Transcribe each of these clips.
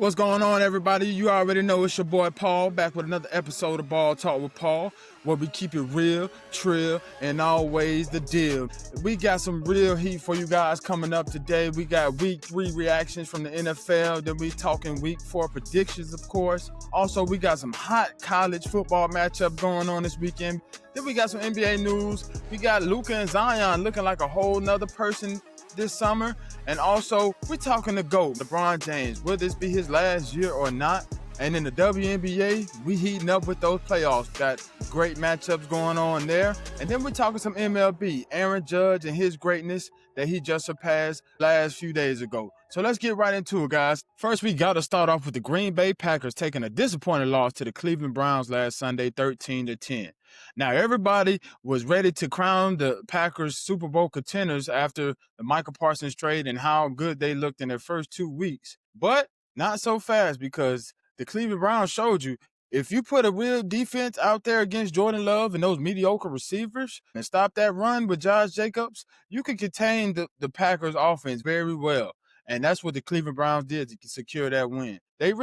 What's going on, everybody? You already know it's your boy Paul, back with another episode of Ball Talk with Paul, where we keep it real, trill, and always the deal. We got some real heat for you guys coming up today. We got week 3 reactions from the NFL. Then we talking week 4 predictions, of course. Also, we got some hot college football matchup going on this weekend. Then we got some NBA news. We got Luka and Zion looking like a whole nother person this summer. And also, we're talking the GOAT, LeBron James. Will this be his last year or not? And in the WNBA, we heating up with those playoffs. Got great matchups going on there. And then we're talking some MLB, Aaron Judge and his greatness that he just surpassed last few days ago. So let's get right into it, guys. First, we got to start off with the Green Bay Packers taking a disappointing loss to the Cleveland Browns last Sunday, 13-10. Now, everybody was ready to crown the Packers Super Bowl contenders after the Michael Parsons trade and how good they looked in their first 2 weeks. But not so fast, because the Cleveland Browns showed you, if you put a real defense out there against Jordan Love and those mediocre receivers and stop that run with Josh Jacobs, you can contain the Packers offense very well. And that's what the Cleveland Browns did to secure that win. They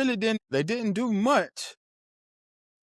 didn't do much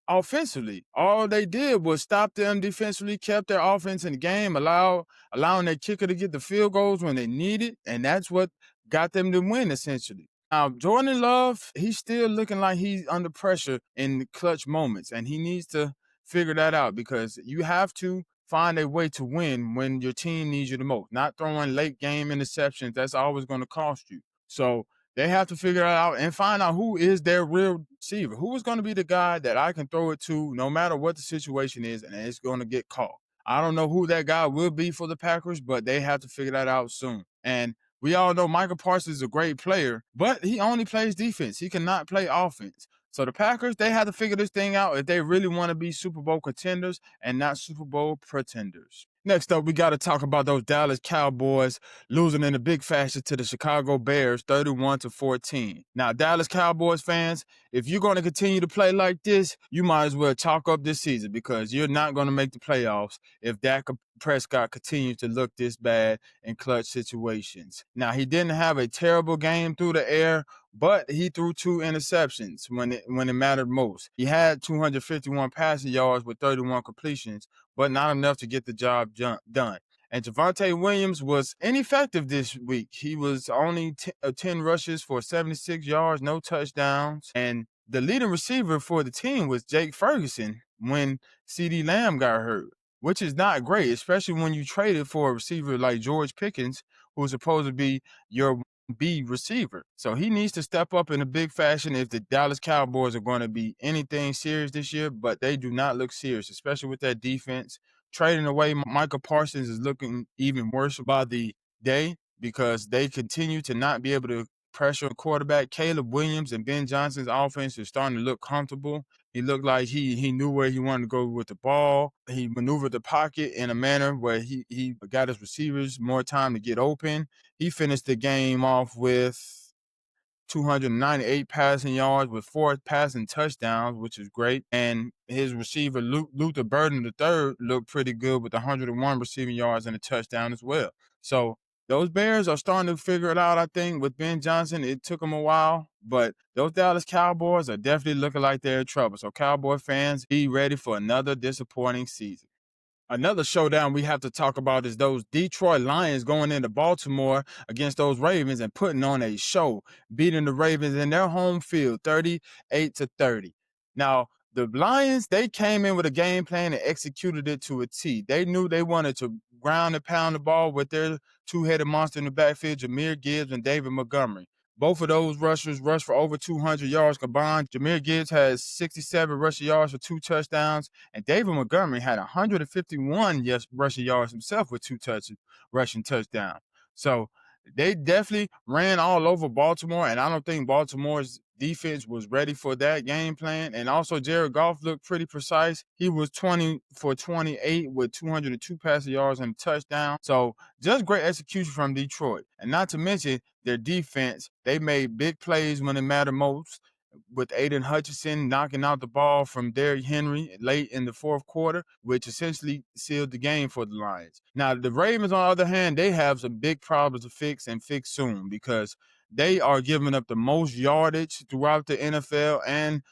offensively. All they did was stop them defensively, kept their offense in the game, allowing their kicker to get the field goals when they need it, and that's what got them to win, essentially. Now, Jordan Love, he's still looking like he's under pressure in clutch moments, and he needs to figure that out, because you have to find a way to win when your team needs you the most. Not throwing late game interceptions, that's always going to cost you. So they have to figure it out and find out who is their real receiver. Who is going to be the guy that I can throw it to no matter what the situation is, and it's going to get caught. I don't know who that guy will be for the Packers, but they have to figure that out soon. And we all know Michael Parsons is a great player, but he only plays defense. He cannot play offense. So the Packers, they have to figure this thing out if they really want to be Super Bowl contenders and not Super Bowl pretenders. Next up, we got to talk about those Dallas Cowboys losing in a big fashion to the Chicago Bears, 31-14. Now, Dallas Cowboys fans, if you're going to continue to play like this, you might as well chalk up this season, because you're not going to make the playoffs if Dak Prescott continues to look this bad in clutch situations. Now, he didn't have a terrible game through the air, but he threw 2 interceptions when it mattered most. He had 251 passing yards with 31 completions, but not enough to get the job done. And Javonte Williams was ineffective this week. He was only 10 rushes for 76 yards, no touchdowns. And the leading receiver for the team was Jake Ferguson when CeeDee Lamb got hurt, which is not great, especially when you traded for a receiver like George Pickens, who's supposed to be your B receiver. So he needs to step up in a big fashion if the Dallas Cowboys are going to be anything serious this year, but they do not look serious, especially with that defense. Trading away Michael Parsons is looking even worse by the day, because they continue to not be able to pressure a quarterback. Caleb Williams and Ben Johnson's offense is starting to look comfortable. He looked like he knew where he wanted to go with the ball. He maneuvered the pocket in a manner where he got his receivers more time to get open. He finished the game off with 298 passing yards with 4 passing touchdowns, which is great. And his receiver, Luther Burden III, looked pretty good with 101 receiving yards and a touchdown as well. So those Bears are starting to figure it out, I think, with Ben Johnson. It took them a while, but those Dallas Cowboys are definitely looking like they're in trouble. So Cowboy fans, be ready for another disappointing season. Another showdown we have to talk about is those Detroit Lions going into Baltimore against those Ravens and putting on a show, beating the Ravens in their home field 38-30. Now, the Lions, they came in with a game plan and executed it to a T. They knew they wanted to ground and pound the ball with their two-headed monster in the backfield, Jahmyr Gibbs and David Montgomery. Both of those rushers rushed for over 200 yards combined. Jahmyr Gibbs has 67 rushing yards for 2 touchdowns, and David Montgomery had 151 rushing yards himself with 2 rushing touchdowns. So they definitely ran all over Baltimore, and I don't think Baltimore's defense was ready for that game plan. And also, Jared Goff looked pretty precise. He was 20 for 28 with 202 passing yards and a touchdown. So just great execution from Detroit. And not to mention their defense, they made big plays when it mattered most, with Aiden Hutchinson knocking out the ball from Derrick Henry late in the 4th quarter, which essentially sealed the game for the Lions. Now, the Ravens, on the other hand, they have some big problems to fix and fix soon, because they are giving up the most yardage throughout the NFL and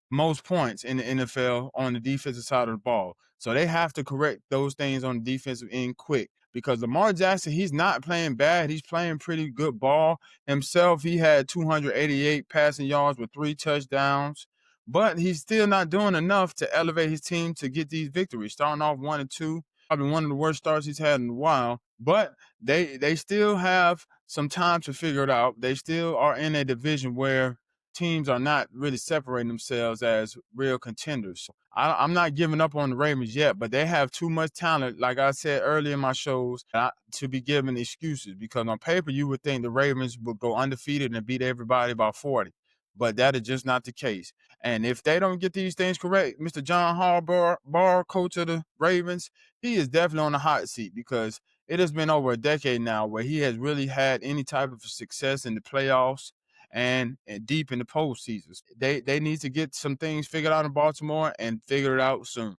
most points in the NFL on the defensive side of the ball. So they have to correct those things on the defensive end quick because Lamar Jackson, he's not playing bad. He's playing pretty good ball himself. He had 288 passing yards with 3 touchdowns, but he's still not doing enough to elevate his team to get these victories. Starting off 1-2, probably one of the worst starts he's had in a while, but they still have some time to figure it out. They still are in a division where teams are not really separating themselves as real contenders. I'm not giving up on the Ravens yet, but they have too much talent, like I said earlier in my shows, to be given excuses because on paper you would think the Ravens would go undefeated and beat everybody by 40. But that is just not the case. And if they don't get these things correct, Mr. John Harbaugh, coach of the Ravens, he is definitely on the hot seat because it has been over a decade now where he has really had any type of success in the playoffs and deep in the postseasons. They need to get some things figured out in Baltimore and figure it out soon.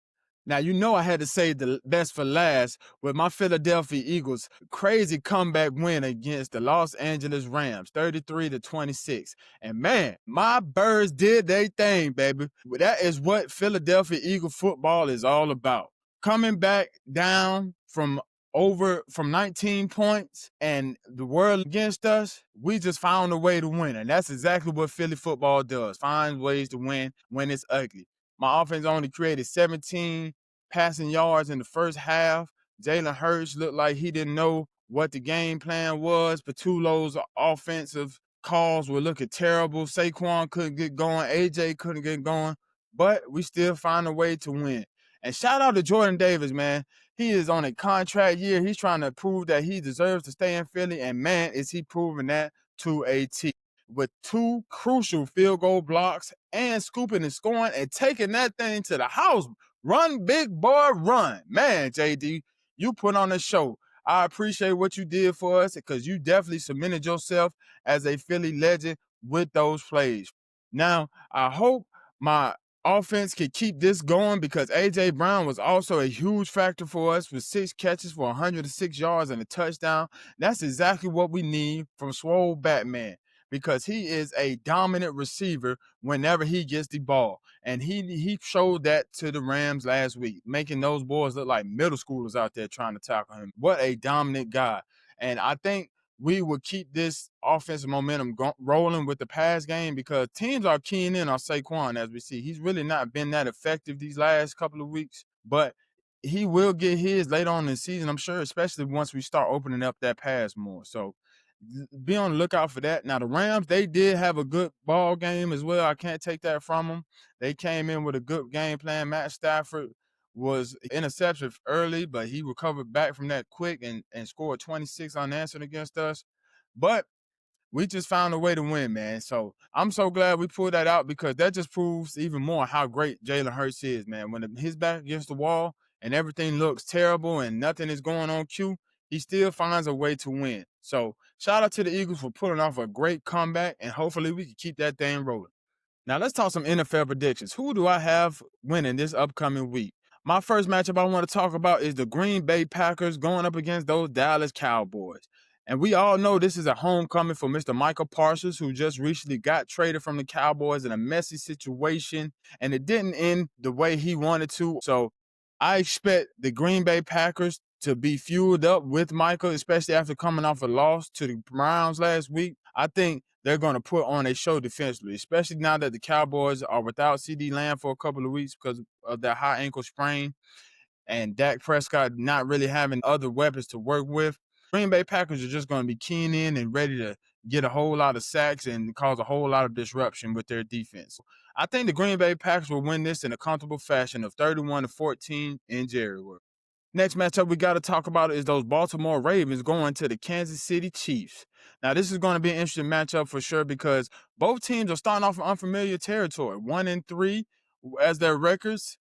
Now, you know I had to say the best for last with my Philadelphia Eagles crazy comeback win against the Los Angeles Rams, 33-26. And man, my birds did their thing, baby. That is what Philadelphia Eagle football is all about. Coming back down from 19 points and the world against us, we just found a way to win. And that's exactly what Philly football does. Finds ways to win when it's ugly. My offense only created 17 passing yards in the first half. Jalen Hurts looked like he didn't know what the game plan was. Patulo's offensive calls were looking terrible. Saquon couldn't get going. AJ couldn't get going. But we still find a way to win. And shout out to Jordan Davis, man. He is on a contract year. He's trying to prove that he deserves to stay in Philly. And man, is he proving that to a T. With 2 crucial field goal blocks and scooping and scoring and taking that thing to the house. Run, big boy, run. Man, JD, you put on a show. I appreciate what you did for us because you definitely cemented yourself as a Philly legend with those plays. Now, I hope my offense can keep this going because A.J. Brown was also a huge factor for us with 6 catches for 106 yards and a touchdown. That's exactly what we need from Swole Batman because he is a dominant receiver whenever he gets the ball. And he showed that to the Rams last week, making those boys look like middle schoolers out there trying to tackle him. What a dominant guy. And I think we will keep this offensive momentum rolling with the pass game because teams are keying in on Saquon as we see. He's really not been that effective these last couple of weeks, but he will get his later on in the season, I'm sure, especially once we start opening up that pass more. So be on the lookout for that. Now, the Rams, they did have a good ball game as well. I can't take that from them. They came in with a good game plan. Matt Stafford was intercepted early, but he recovered back from that quick and scored 26 unanswered against us. But we just found a way to win, man. So I'm so glad we pulled that out because that just proves even more how great Jalen Hurts is, man. When his back against the wall and everything looks terrible and nothing is going on cue, he still finds a way to win. So shout out to the Eagles for pulling off a great comeback, and hopefully we can keep that thing rolling. Now let's talk some NFL predictions. Who do I have winning this upcoming week? My first matchup I want to talk about is the Green Bay Packers going up against those Dallas Cowboys. And we all know this is a homecoming for Mr. Michael Parsons, who just recently got traded from the Cowboys in a messy situation, and it didn't end the way he wanted to. So I expect the Green Bay Packers to be fueled up with Michael, especially after coming off a loss to the Browns last week. I think they're going to put on a show defensively, especially now that the Cowboys are without CD Lamb for a couple of weeks because of that high ankle sprain and Dak Prescott not really having other weapons to work with. Green Bay Packers are just going to be keying in and ready to get a whole lot of sacks and cause a whole lot of disruption with their defense. I think the Green Bay Packers will win this in a comfortable fashion of 31-14 in Jerry World. Next matchup we got to talk about is those Baltimore Ravens going to the Kansas City Chiefs. Now, this is going to be an interesting matchup for sure because both teams are starting off in unfamiliar territory, 1-3 as their records,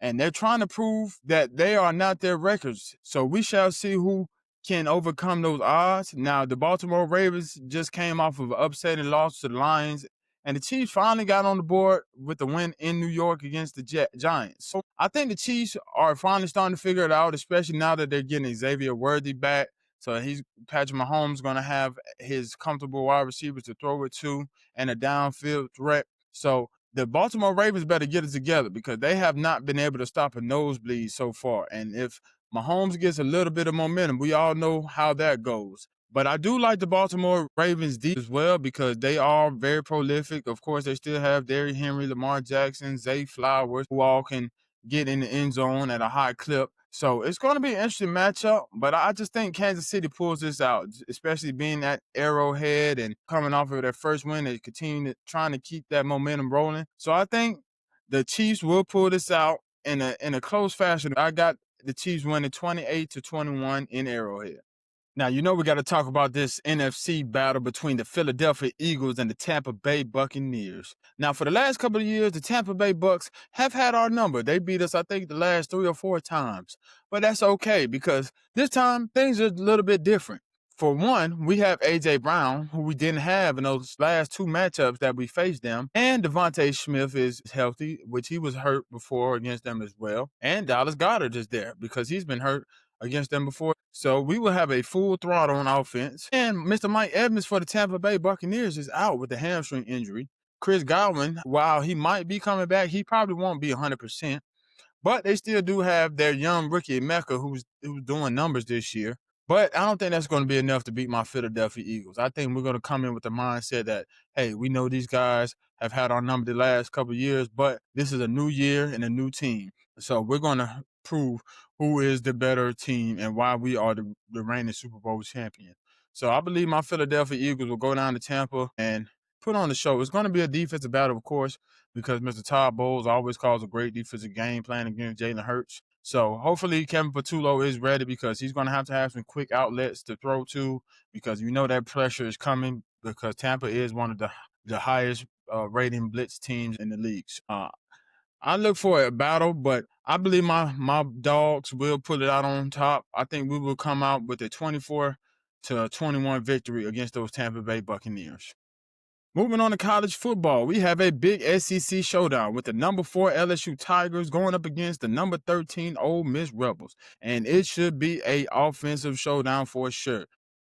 and they're trying to prove that they are not their records. So we shall see who can overcome those odds. Now, the Baltimore Ravens just came off of an upsetting loss to the Lions, and the Chiefs finally got on the board with the win in New York against the Giants. So I think the Chiefs are finally starting to figure it out, especially now that they're getting Xavier Worthy back. So Patrick Mahomes going to have his comfortable wide receivers to throw it to and a downfield threat. So the Baltimore Ravens better get it together because they have not been able to stop a nosebleed so far. And if Mahomes gets a little bit of momentum, we all know how that goes. But I do like the Baltimore Ravens deep as well because they are very prolific. Of course, they still have Derrick Henry, Lamar Jackson, Zay Flowers, who all can get in the end zone at a high clip. So it's going to be an interesting matchup, but I just think Kansas City pulls this out, especially being at Arrowhead and coming off of their first win. They continue trying to keep that momentum rolling. So I think the Chiefs will pull this out in a close fashion. I got the Chiefs winning 28-21 in Arrowhead. Now, we got to talk about this NFC battle between the Philadelphia Eagles and the Tampa Bay Buccaneers. Now, for the last couple of years, the Tampa Bay Bucs have had our number. They beat us, I think, the last 3 or 4 times. But that's okay because this time things are a little bit different. For one, we have A.J. Brown, who we didn't have in those last 2 matchups that we faced them. And Devontae Smith is healthy, which he was hurt before against them as well. And Dallas Goedert is there because he's been hurt against them before. So we will have a full throttle on offense. And Mr. Mike Evans for the Tampa Bay Buccaneers is out with a hamstring injury. Chris Godwin, while he might be coming back, he probably won't be 100%. But they still do have their young rookie Mecca who's doing numbers this year. But I don't think that's going to be enough to beat my Philadelphia Eagles. I think we're going to come in with the mindset that, hey, we know these guys have had our number the last couple of years, but this is a new year and a new team. So we're going to prove who is the better team and why we are the reigning Super Bowl champion. So I believe my Philadelphia Eagles will go down to Tampa and put on the show. It's going to be a defensive battle, of course, because Mr. Todd Bowles always calls a great defensive game plan against Jalen Hurts. So hopefully Kevin Patullo is ready because he's going to have some quick outlets to throw to because that pressure is coming because Tampa is one of the highest rating blitz teams in the leagues. I look for a battle, but I believe my dogs will put it out on top. I think we will come out with a 24-21 victory against those Tampa Bay Buccaneers. Moving on to college football, we have a big SEC showdown with the number 4 LSU Tigers going up against the number 13 Ole Miss Rebels, and it should be a offensive showdown for sure.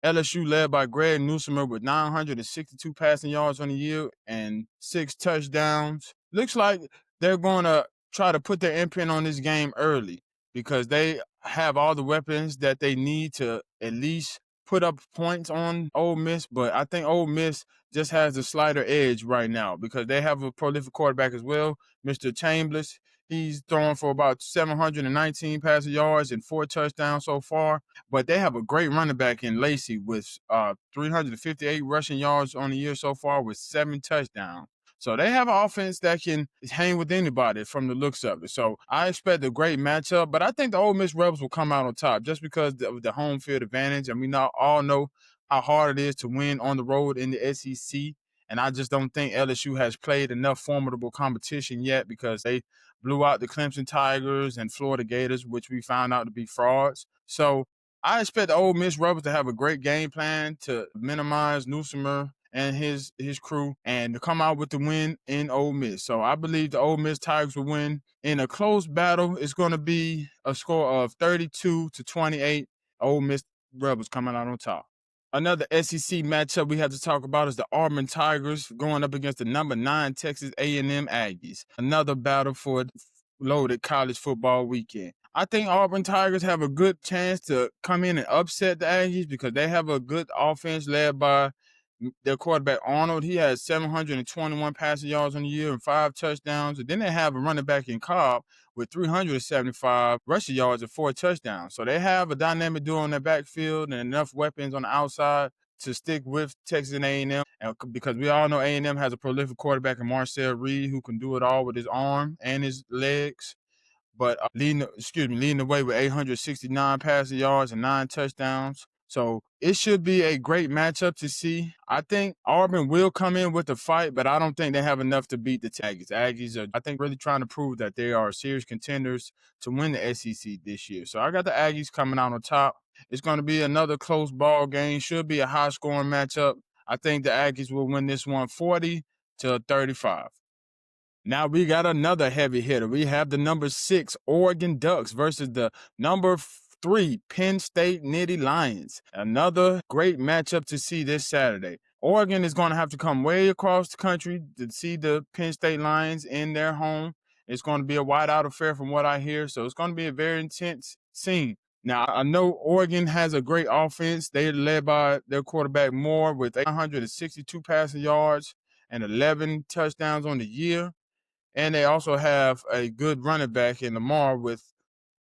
LSU led by Greg Newsomer with 962 passing yards on the year and 6 touchdowns. Looks like they're going to try to put their imprint on this game early because they have all the weapons that they need to at least put up points on Ole Miss, but I think Ole Miss just has a slighter edge right now because they have a prolific quarterback as well, Mr. Chambers. He's thrown for about 719 passing yards and 4 touchdowns so far, but they have a great running back in Lacey with 358 rushing yards on the year so far with 7 touchdowns. So they have an offense that can hang with anybody from the looks of it. So I expect a great matchup, but I think the Ole Miss Rebels will come out on top just because of the home field advantage. And we all know how hard it is to win on the road in the SEC. And I just don't think LSU has played enough formidable competition yet because they blew out the Clemson Tigers and Florida Gators, which we found out to be frauds. So I expect the Ole Miss Rebels to have a great game plan to minimize Newsomer and his crew and to come out with the win in Ole Miss. So I believe the Ole Miss Tigers will win in a close battle. It's going to be a score of 32-28. Ole Miss Rebels coming out on top. Another SEC matchup we have to talk about is the Auburn Tigers going up against the number 9 Texas A&M Aggies. Another battle for a loaded college football weekend. I think Auburn Tigers have a good chance to come in and upset the Aggies because they have a good offense led by their quarterback Arnold. He has 721 passing yards on the year and 5 touchdowns. And then they have a running back in Cobb with 375 rushing yards and 4 touchdowns. So they have a dynamic duo in their backfield and enough weapons on the outside to stick with Texas A&M. And because we all know A&M has a prolific quarterback in Marcel Reed who can do it all with his arm and his legs. But leading the way with 869 passing yards and 9 touchdowns. So it should be a great matchup to see. I think Auburn will come in with a fight, but I don't think they have enough to beat the Aggies. Aggies are, I think, really trying to prove that they are serious contenders to win the SEC this year. So I got the Aggies coming out on top. It's going to be another close ball game. Should be a high-scoring matchup. I think the Aggies will win this one 40-35. Now we got another heavy hitter. We have the number 6 Oregon Ducks versus the number 3, Penn State Nittany Lions. Another great matchup to see this Saturday. Oregon is going to have to come way across the country to see the Penn State Lions in their home. It's going to be a wide-out affair from what I hear, so it's going to be a very intense scene. Now, I know Oregon has a great offense. They're led by their quarterback Moore with 162 passing yards and 11 touchdowns on the year. And they also have a good running back in Lamar with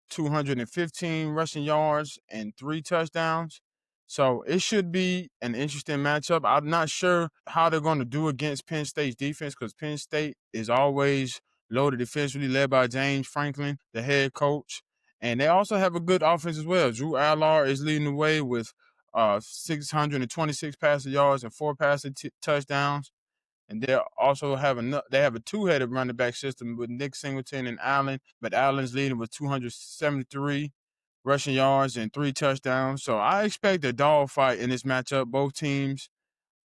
215 rushing yards and 3 touchdowns. So it should be an interesting matchup. I'm not sure how they're going to do against Penn State's defense because Penn State is always loaded defensively, led by James Franklin, the head coach. And they also have a good offense as well. Drew Allar is leading the way with 626 passing yards and 4 passing touchdowns. And they also have a two-headed running back system with Nick Singleton and Allen, but Allen's leading with 273 rushing yards and 3 touchdowns. So I expect a dogfight in this matchup. Both teams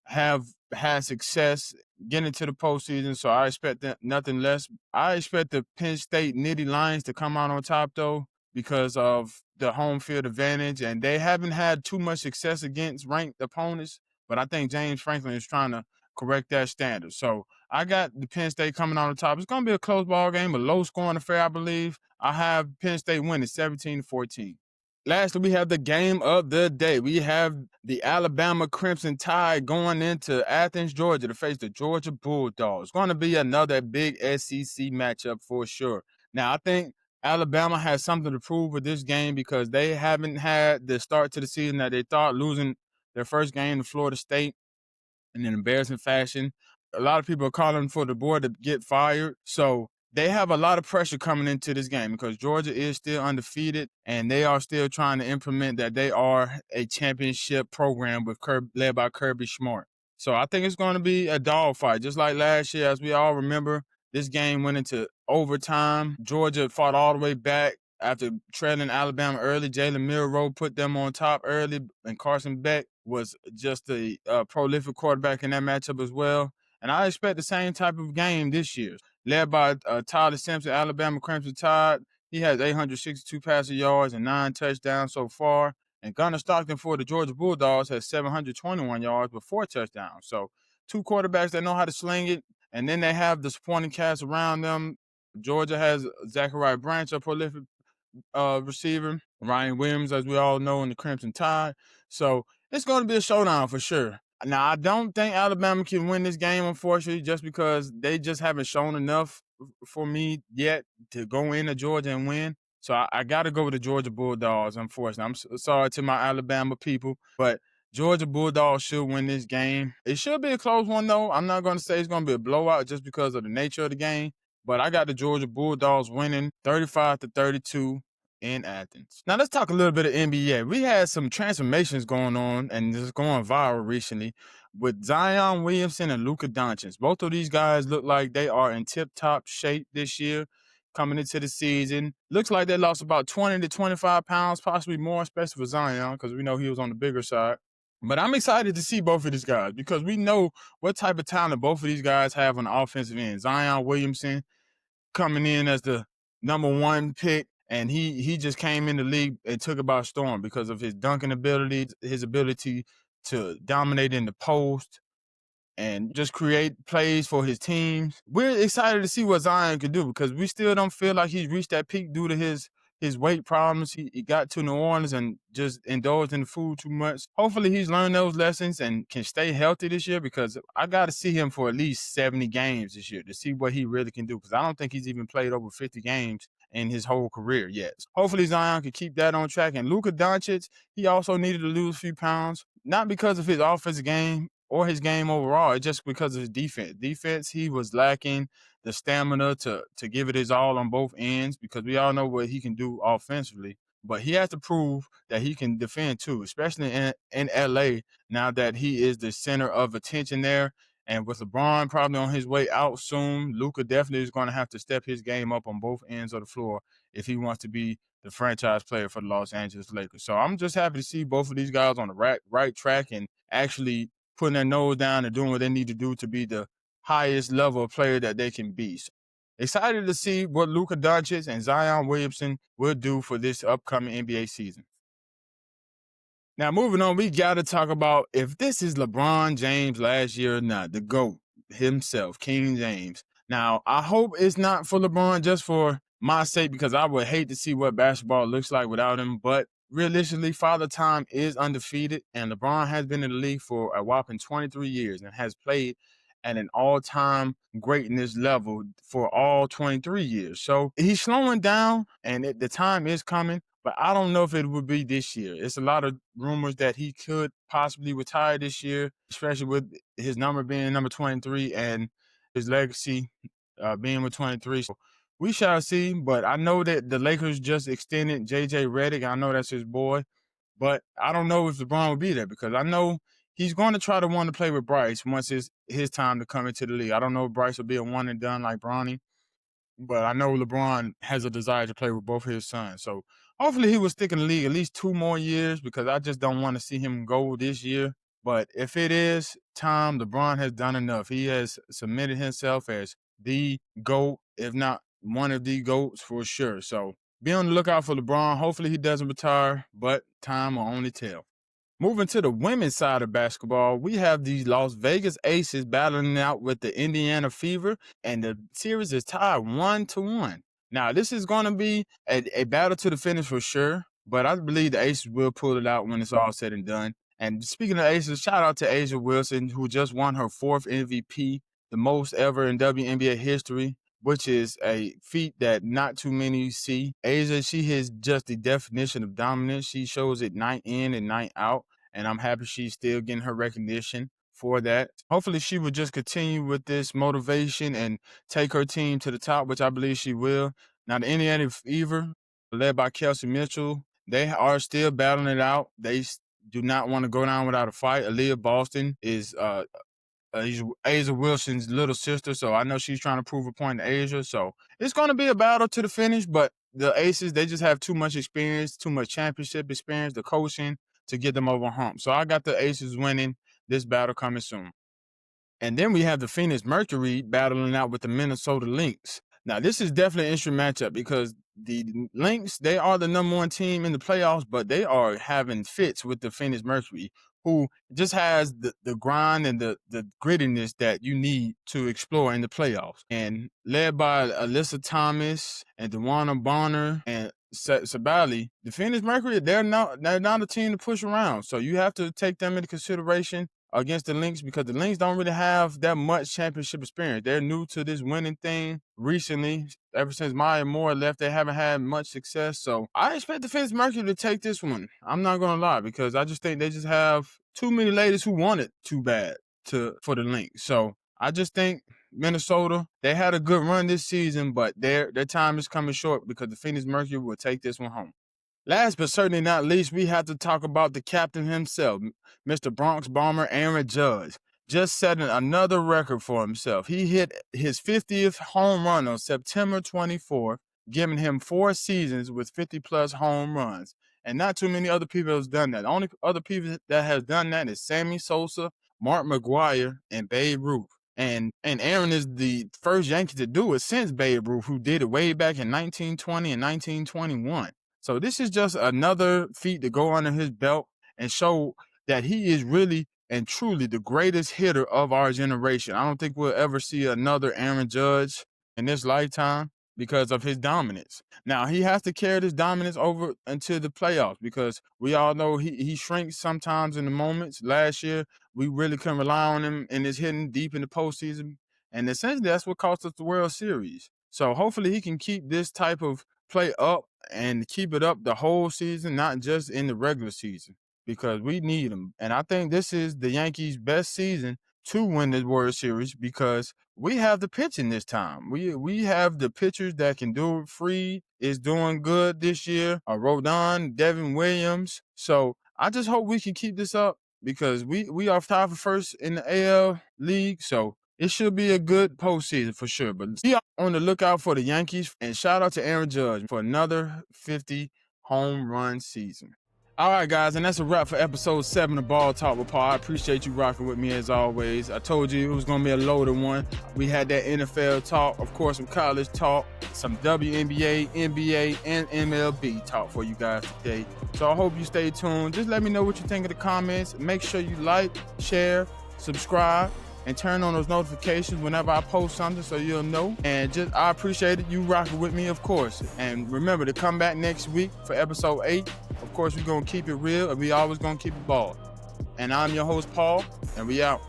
have had success getting to the postseason, so I expect nothing less. I expect the Penn State Nittany Lions to come out on top, though, because of the home field advantage, and they haven't had too much success against ranked opponents, but I think James Franklin is trying to correct that standard. So I got the Penn State coming on the top. It's going to be a close ball game, a low-scoring affair, I believe. I have Penn State winning 17-14. Lastly, we have the game of the day. We have the Alabama Crimson Tide going into Athens, Georgia to face the Georgia Bulldogs. It's going to be another big SEC matchup for sure. Now, I think Alabama has something to prove with this game because they haven't had the start to the season that they thought, losing their first game to Florida State in an embarrassing fashion. A lot of people are calling for the board to get fired. So they have a lot of pressure coming into this game because Georgia is still undefeated and they are still trying to implement that they are a championship program led by Kirby Smart. So I think it's going to be a dogfight, just like last year. As we all remember, this game went into overtime. Georgia fought all the way back after trailing Alabama early. Jalen Milroe put them on top early, and Carson Beck was just a prolific quarterback in that matchup as well. And I expect the same type of game this year. Led by Tyler Simpson, Alabama Crimson Tide. He has 862 passing yards and 9 touchdowns so far. And Gunnar Stockton for the Georgia Bulldogs has 721 yards with 4 touchdowns. So 2 quarterbacks that know how to sling it. And then they have the supporting cast around them. Georgia has Zachariah Branch, a prolific receiver. Ryan Williams, as we all know, in the Crimson Tide. So it's going to be a showdown for sure. Now, I don't think Alabama can win this game, unfortunately, just because they just haven't shown enough for me yet to go into Georgia and win. So I got to go with the Georgia Bulldogs, unfortunately. I'm sorry to my Alabama people, but Georgia Bulldogs should win this game. It should be a close one, though. I'm not going to say it's going to be a blowout just because of the nature of the game, but I got the Georgia Bulldogs winning 35-32 in Athens. Now let's talk a little bit of NBA. We had some transformations going on and it's going viral recently with Zion Williamson and Luka Doncic. Both of these guys look like they are in tip-top shape this year coming into the season. Looks like they lost about 20 to 25 pounds, possibly more, especially for Zion, because we know he was on the bigger side. But I'm excited to see both of these guys because we know what type of talent both of these guys have on the offensive end. Zion Williamson coming in as the number 1 pick, and he just came in the league and took it by storm because of his dunking ability, his ability to dominate in the post and just create plays for his teams. We're excited to see what Zion can do because we still don't feel like he's reached that peak due to his weight problems. He got to New Orleans and just indulged in the food too much. Hopefully he's learned those lessons and can stay healthy this year because I got to see him for at least 70 games this year to see what he really can do because I don't think he's even played over 50 games in his whole career yet. Hopefully Zion can keep that on track. And Luka Doncic, he also needed to lose a few pounds, not because of his offensive game or his game overall, it's just because of his defense. Defense, he was lacking the stamina to give it his all on both ends because we all know what he can do offensively. But he has to prove that he can defend too, especially in LA now that he is the center of attention there. And with LeBron probably on his way out soon, Luka definitely is going to have to step his game up on both ends of the floor if he wants to be the franchise player for the Los Angeles Lakers. So I'm just happy to see both of these guys on the right track and actually putting their nose down and doing what they need to do to be the highest level of player that they can be. So excited to see what Luka Doncic and Zion Williamson will do for this upcoming NBA season. Now, moving on, we got to talk about if this is LeBron James last year or not, the GOAT himself, King James. Now, I hope it's not for LeBron just for my sake, because I would hate to see what basketball looks like without him. But realistically, Father Time is undefeated, and LeBron has been in the league for a whopping 23 years and has played at an all-time greatness level for all 23 years. So he's slowing down, and the time is coming. But I don't know if it would be this year. It's a lot of rumors that he could possibly retire this year, especially with his number being number 23 and his legacy being with 23. So we shall see. But I know that the Lakers just extended J.J. Redick. I know that's his boy. But I don't know if LeBron will be there, because I know he's going to try to want to play with Bryce once it's his time to come into the league. I don't know if Bryce will be a one and done like Bronny, but I know LeBron has a desire to play with both of his sons. So hopefully he will stick in the league at least 2 more years, because I just don't want to see him go this year. But if it is time, LeBron has done enough. He has submitted himself as the GOAT, if not one of the GOATs for sure. So be on the lookout for LeBron. Hopefully he doesn't retire, but time will only tell. Moving to the women's side of basketball, we have the Las Vegas Aces battling out with the Indiana Fever, and the series is tied 1-1. Now, this is going to be a battle to the finish for sure, but I believe the Aces will pull it out when it's all said and done. And speaking of Aces, shout out to A'ja Wilson, who just won her 4th MVP, the most ever in WNBA history, which is a feat that not too many see. A'ja, she is just the definition of dominance. She shows it night in and night out, and I'm happy she's still getting her recognition for that. Hopefully she will just continue with this motivation and take her team to the top, which I believe she will. Now, the Indiana Fever, led by Kelsey Mitchell, they are still battling it out. They do not want to go down without a fight. Aaliyah Boston is A'ja Wilson's little sister, so I know she's trying to prove a point to A'ja. So it's going to be a battle to the finish, but the Aces, they just have too much experience, too much championship experience, the coaching to get them over hump. So I got the Aces winning this battle coming soon. And then we have the Phoenix Mercury battling out with the Minnesota Lynx. Now, this is definitely an interesting matchup, because the Lynx, they are the number 1 team in the playoffs, but they are having fits with the Phoenix Mercury, who just has the grind and the grittiness that you need to explore in the playoffs. And led by Alyssa Thomas and DeWanna Bonner and Sabali, the Phoenix Mercury, they're not a team to push around. So you have to take them into consideration against the Lynx, because the Lynx don't really have that much championship experience. They're new to this winning thing recently. Ever since Maya Moore left, they haven't had much success. So I expect the Phoenix Mercury to take this one. I'm not going to lie, because I just think they just have too many ladies who want it too bad for the Lynx. So I just think Minnesota, they had a good run this season, but their time is coming short, because the Phoenix Mercury will take this one home. Last but certainly not least, we have to talk about the captain himself, Mr. Bronx Bomber Aaron Judge, just setting another record for himself. He hit his 50th home run on September 24th, giving him 4 seasons with 50-plus home runs. And not too many other people have done that. The only other people that has done that is Sammy Sosa, Mark McGwire, and Babe Ruth. And Aaron is the first Yankee to do it since Babe Ruth, who did it way back in 1920 and 1921. So this is just another feat to go under his belt and show that he is really and truly the greatest hitter of our generation. I don't think we'll ever see another Aaron Judge in this lifetime because of his dominance. Now, he has to carry this dominance over into the playoffs, because we all know he shrinks sometimes in the moments. Last year, we really couldn't rely on him in his hitting deep in the postseason. And essentially, that's what cost us the World Series. So hopefully he can keep this type of play up and keep it up the whole season, not just in the regular season, because we need him. And I think this is the Yankees' best season to win the World Series, because we have the pitching this time. We have the pitchers that can do it. Free is doing good this year. Rodon, Devin Williams. So I just hope we can keep this up, because we are tied for first in the AL League. So it should be a good postseason for sure. But be on the lookout for the Yankees. And shout out to Aaron Judge for another 50 home run season. All right, guys, and that's a wrap for episode 7 of Ball Talk with Paul. I appreciate you rocking with me as always. I told you it was going to be a loaded one. We had that NFL talk, of course, some college talk, some WNBA, NBA, and MLB talk for you guys today. So I hope you stay tuned. Just let me know what you think in the comments. Make sure you like, share, subscribe, and turn on those notifications whenever I post something so you'll know. And I appreciate it. You rocking with me, of course. And remember to come back next week for episode 8. Of course, we're going to keep it real, and we always going to keep it ball. And I'm your host, Paul, and we out.